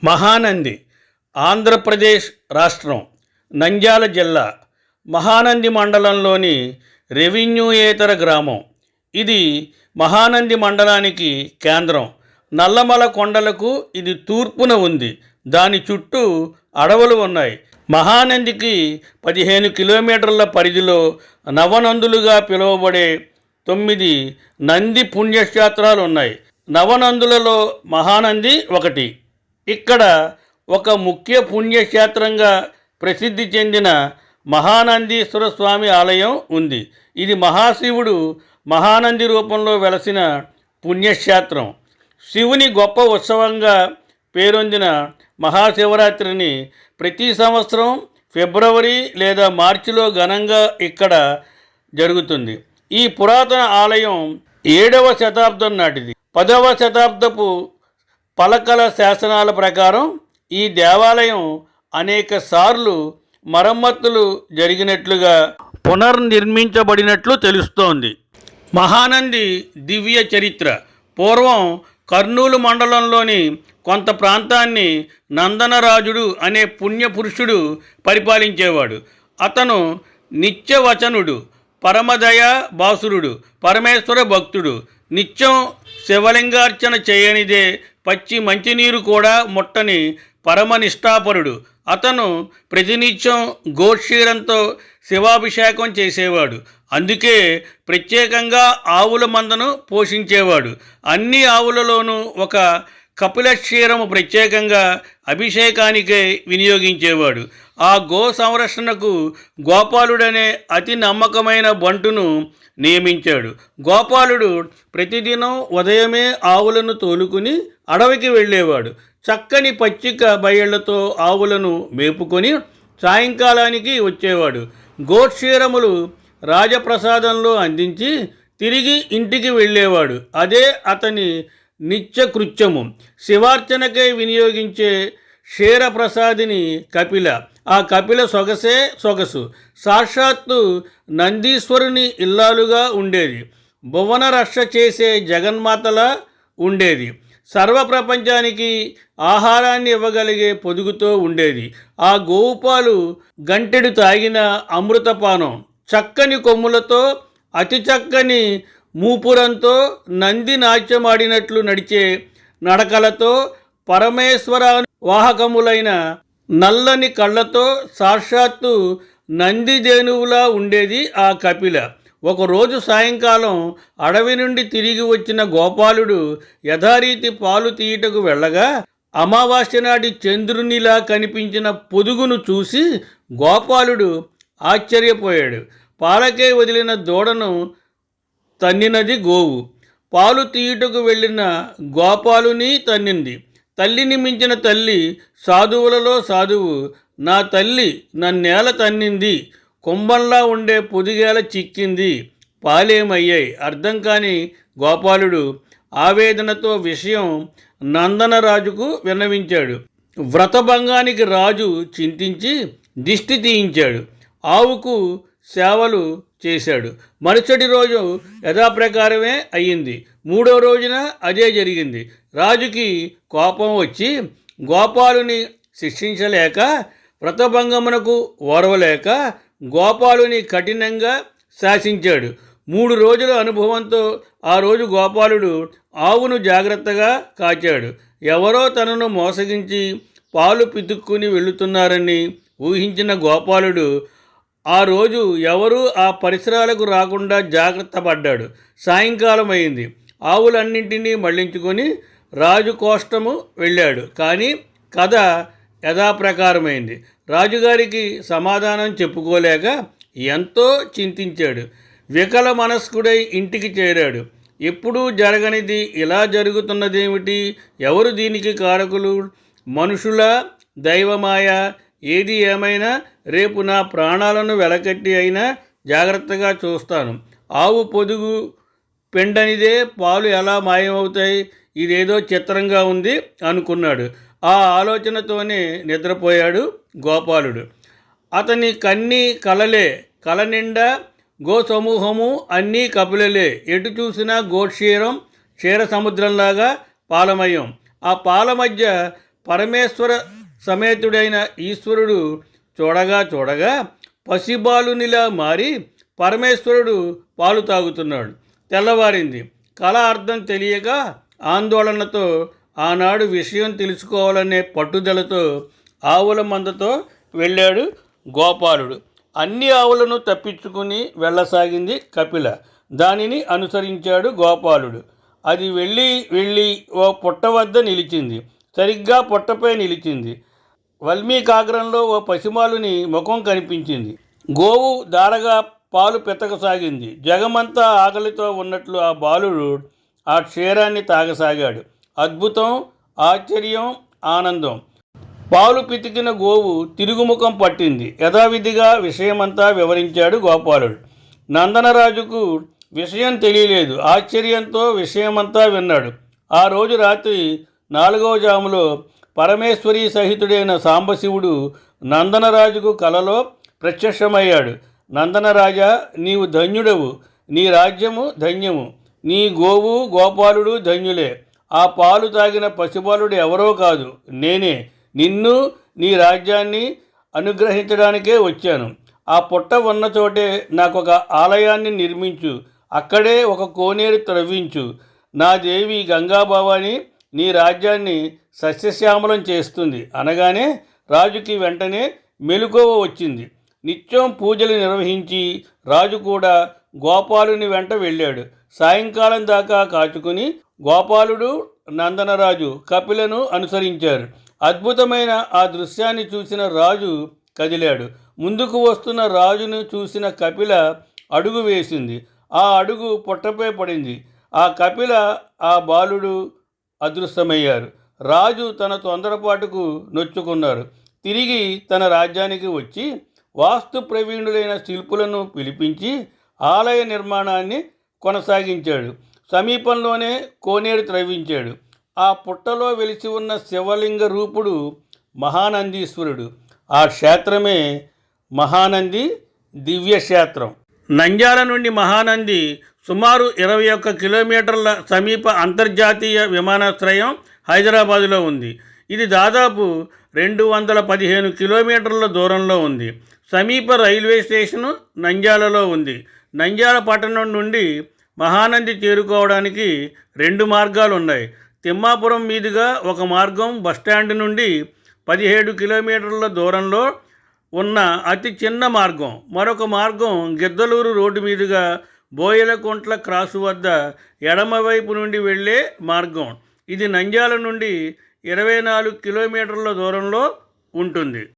మహానంది ఆంధ్రప్రదేశ్ రాష్ట్రం నంద్యాల జిల్లా మహానంది మండలంలోని రెవెన్యూయేతర గ్రామం. ఇది మహానంది మండలానికి కేంద్రం. నల్లమల కొండలకు ఇది తూర్పున ఉంది. దాని చుట్టూ అడవులు ఉన్నాయి. మహానందికి 15 కిలోమీటర్ల పరిధిలో నవనందులుగా పిలువబడే 9 నంది పుణ్యక్షేత్రాలు ఉన్నాయి. నవనందులలో మహానంది ఒకటి. ఇక్కడ ఒక ముఖ్య పుణ్యక్షేత్రంగా ప్రసిద్ధి చెందిన మహానందీశ్వర స్వామి ఆలయం ఉంది. ఇది మహాశివుడు మహానంది రూపంలో వెలసిన పుణ్యక్షేత్రం. శివుని గొప్ప ఉత్సవంగా పేరొందిన మహాశివరాత్రిని ప్రతి సంవత్సరం ఫిబ్రవరి లేదా మార్చిలో ఘనంగా ఇక్కడ జరుగుతుంది. ఈ పురాతన ఆలయం 7వ శతాబ్దం నాటిది. 10వ శతాబ్దపు పలకల శాసనాల ప్రకారం ఈ దేవాలయం అనేక సార్లు మరమ్మతులు జరిగినట్లుగా పునర్నిర్మించబడినట్లు తెలుస్తోంది. మహానంది దివ్య చరిత్ర. పూర్వం కర్నూలు మండలంలోని కొంత ప్రాంతాన్ని నందనరాజుడు అనే పుణ్యపురుషుడు పరిపాలించేవాడు. అతను నిత్యవచనుడు, పరమదయ బాసురుడు, పరమేశ్వర భక్తుడు. నిత్యం శివలింగార్చన చేయనిదే పచ్చి మంచినీరు కూడా ముట్టని పరమనిష్ఠాపరుడు. అతను ప్రతినిత్యం గోక్షీరంతో శివాభిషేకం చేసేవాడు. అందుకే ప్రత్యేకంగా ఆవుల మందను పోషించేవాడు. అన్ని ఆవులలోనూ ఒక కపిల క్షీరము ప్రత్యేకంగా అభిషేకానికే వినియోగించేవాడు. ఆ గో సంరక్షణకు గోపాలుడనే అతి నమ్మకమైన బంటును నియమించాడు. గోపాలుడు ప్రతిదినం ఉదయమే ఆవులను తోలుకుని అడవికి వెళ్ళేవాడు. చక్కని పచ్చిక బయళ్లతో ఆవులను మేపుకొని సాయంకాలానికి వచ్చేవాడు. గోక్షీరములు రాజప్రసాదంలో అందించి తిరిగి ఇంటికి వెళ్ళేవాడు. అదే అతని నిత్యకృత్యము. శివార్చనకై వినియోగించే క్షీరప్రసాదిని కపిల. ఆ కపిల సొగసే సొగసు. సాక్షాత్తు నందీశ్వరుని ఇల్లాలుగా ఉండేది. భువన రక్ష చేసే జగన్మాతలా ఉండేది. సర్వప్రపంచానికి ఆహారాన్ని ఇవ్వగలిగే పొదుగుతో ఉండేది. ఆ గోవుపాలు గంటెడు తాగిన అమృతపానం. చక్కని కొమ్ములతో అతి చక్కని మూపురంతో నంది నాట్యమాడినట్లు నడిచే నడకలతో పరమేశ్వర వాహకములైన నల్లని కళ్ళతో సాక్షాత్తు నందిదేనువులా ఉండేది ఆ కపిల. ఒకరోజు సాయంకాలం అడవి నుండి తిరిగి వచ్చిన గోపాలుడు యథారీతి పాలు తీయటకు వెళ్ళగా అమావాస్య నాటి చంద్రునిలా కనిపించిన పొదుగును చూసి గోపాలుడు ఆశ్చర్యపోయాడు. పాలకే వదిలిన దూడను తన్నినది గోవు. పాలు తీయుటకు వెళ్ళిన గోపాలుని తన్నింది. తల్లిని మించిన తల్లి సాధువులలో సాధువు. నా తల్లి నన్నేల తన్నింది, కుంభంలా ఉండే పొదిగేల చిక్కింది, పాలేమయ్యాయి. అర్థం కాని గోపాలుడు ఆవేదనతో విషయం నందనరాజుకు విన్నవించాడు. వ్రతభంగానికి రాజు చింతించి దిష్టి తీయించాడు. ఆవుకు సేవలు చేశాడు. మరుసటి రోజు యథాప్రకారమే అయ్యింది. 3వ రోజున అదే జరిగింది. రాజుకి కోపం వచ్చి గోపాలుని శిక్షించలేక, వ్రతభంగమునకు ఓర్వలేక గోపాలుని కఠినంగా శాసించాడు. 3 రోజుల అనుభవంతో ఆ రోజు గోపాలుడు ఆవును జాగ్రత్తగా కాచాడు. ఎవరో తనను మోసగించి పాలు పితుక్కుని వెళుతున్నారని ఊహించిన గోపాలుడు ఆ రోజు ఎవరూ ఆ పరిసరాలకు రాకుండా జాగ్రత్త పడ్డాడు. సాయంకాలం అయింది. ఆవులన్నింటినీ మళ్లించుకొని రాజు కోష్టము వెళ్ళాడు. కానీ కథ యథాప్రకారమైంది. రాజుగారికి సమాధానం చెప్పుకోలేక ఎంతో చింతించాడు. వికల మనస్కుడై ఇంటికి చేరాడు. ఎప్పుడూ జరగనిది ఇలా జరుగుతున్నదేమిటి? ఎవరు దీనికి కారకులు? మనుషులా, దైవమాయ? ఏది ఏమైనా రేపు నా ప్రాణాలను వెలకట్టి అయినా జాగ్రత్తగా చూస్తాను. ఆవు పొదుగు పెండనిదే పాలు ఎలా మాయమవుతాయి? ఇదేదో చిత్రంగా ఉంది అనుకున్నాడు. ఆ ఆలోచనతోనే నిద్రపోయాడు గోపాలుడు. అతని కన్నీ కలలే. కల నిండా గో సమూహము అన్నీ కపిలలే. ఎటు చూసినా గోక్షీరం క్షీర సముద్రంలాగా పాలమయం. ఆ పాల మధ్య పరమేశ్వర సమేతుడైన ఈశ్వరుడు చూడగా చూడగా పసిబాలునిలా మారి పరమేశ్వరుడు పాలు తాగుతున్నాడు. తెల్లవారింది. కళ అర్థం తెలియక ఆందోళనతో ఆనాడు విషయం తెలుసుకోవాలనే పట్టుదలతో ఆవుల మందతో వెళ్ళాడు గోపాలుడు. అన్ని ఆవులను తప్పించుకుని వెళ్ళసాగింది కపిల. దానిని అనుసరించాడు గోపాలుడు. అది వెళ్ళి ఓ పుట్ట వద్ద నిలిచింది. సరిగ్గా పుట్టపై నిలిచింది. వల్మీకాగ్రంలో ఓ పసిమాలుని ముఖం కనిపించింది. గోవు దారగా పాలు పెతకసాగింది. జగమంతా ఆకలితో ఉన్నట్లు ఆ బాలుడు ఆ క్షీరాన్ని తాగసాగాడు. అద్భుతం, ఆశ్చర్యం, ఆనందం. పాలు పితికిన గోవు తిరుగుముఖం పట్టింది. యథావిధిగా విషయమంతా వివరించాడు గోపాలుడు. నందనరాజుకు విషయం తెలియలేదు. ఆశ్చర్యంతో విషయమంతా విన్నాడు. ఆ రోజు రాత్రి 4వ జాములో పరమేశ్వరీ సహితుడైన సాంబశివుడు నందనరాజుకు కలలో ప్రత్యక్షమయ్యాడు. నందనరాజా, నీవు ధన్యుడవు. నీ రాజ్యము ధన్యము. నీ గోవు గోపాలుడు ధన్యులే. ఆ పాలు తాగిన పసిబాలుడు ఎవరో కాదు, నేనే. నిన్ను, నీ రాజ్యాన్ని అనుగ్రహించడానికే వచ్చాను. ఆ పుట్ట ఉన్న చోటే నాకొక ఆలయాన్ని నిర్మించు. అక్కడే ఒక కోనేరు త్రవ్వించు. నా దేవి గంగాభవాని నీ రాజ్యాన్ని సస్యశ్యామలం చేస్తుంది అనగానే రాజుకి వెంటనే మెలకువ వచ్చింది. నిత్యం పూజలు నిర్వహించి రాజు కూడా గోపాలుని వెంట వెళ్ళాడు. సాయంకాలం దాకా కాచుకుని గోపాలుడు, నందనరాజు కపిలను అనుసరించారు. అద్భుతమైన ఆ దృశ్యాన్ని చూసిన రాజు కదిలాడు. ముందుకు వస్తున్న రాజును చూసిన కపిల అడుగు వేసింది. ఆ అడుగు పుట్టపై పడింది. ఆ కపిల, ఆ బాలుడు అదృశ్యమయ్యారు. రాజు తన తొందరపాటుకు నొచ్చుకున్నారు. తిరిగి తన రాజ్యానికి వచ్చి వాస్తు ప్రవీణులైన శిల్పులను పిలిపించి ఆలయ నిర్మాణాన్ని కొనసాగించాడు. సమీపంలోనే కోనేరు త్రవ్వించాడు. ఆ పుట్టలో వెలిసి ఉన్న శివలింగ రూపుడు మహానందీశ్వరుడు. ఆ క్షేత్రమే మహానంది దివ్యక్షేత్రం. నంద్యాల నుండి మహానంది సుమారు 21 కిలోమీటర్ల సమీప అంతర్జాతీయ విమానాశ్రయం హైదరాబాదులో ఉంది. ఇది దాదాపు 215 కిలోమీటర్ల దూరంలో ఉంది. సమీప రైల్వే స్టేషను నంద్యాలలో ఉంది. నంద్యాల పట్టణం నుండి మహానంది చేరుకోవడానికి 2 మార్గాలు ఉన్నాయి. తిమ్మాపురం మీదుగా ఒక మార్గం, బస్టాండ్ నుండి 17 కిలోమీటర్ల దూరంలో ఉన్న అతి చిన్న మార్గం. మరొక మార్గం గిద్దలూరు రోడ్డు మీదుగా బోయలకుంట్ల క్రాసు వద్ద ఎడమవైపు నుండి వెళ్ళే మార్గం. ఇది నంద్యాల నుండి 24 కిలోమీటర్ల దూరంలో ఉంటుంది.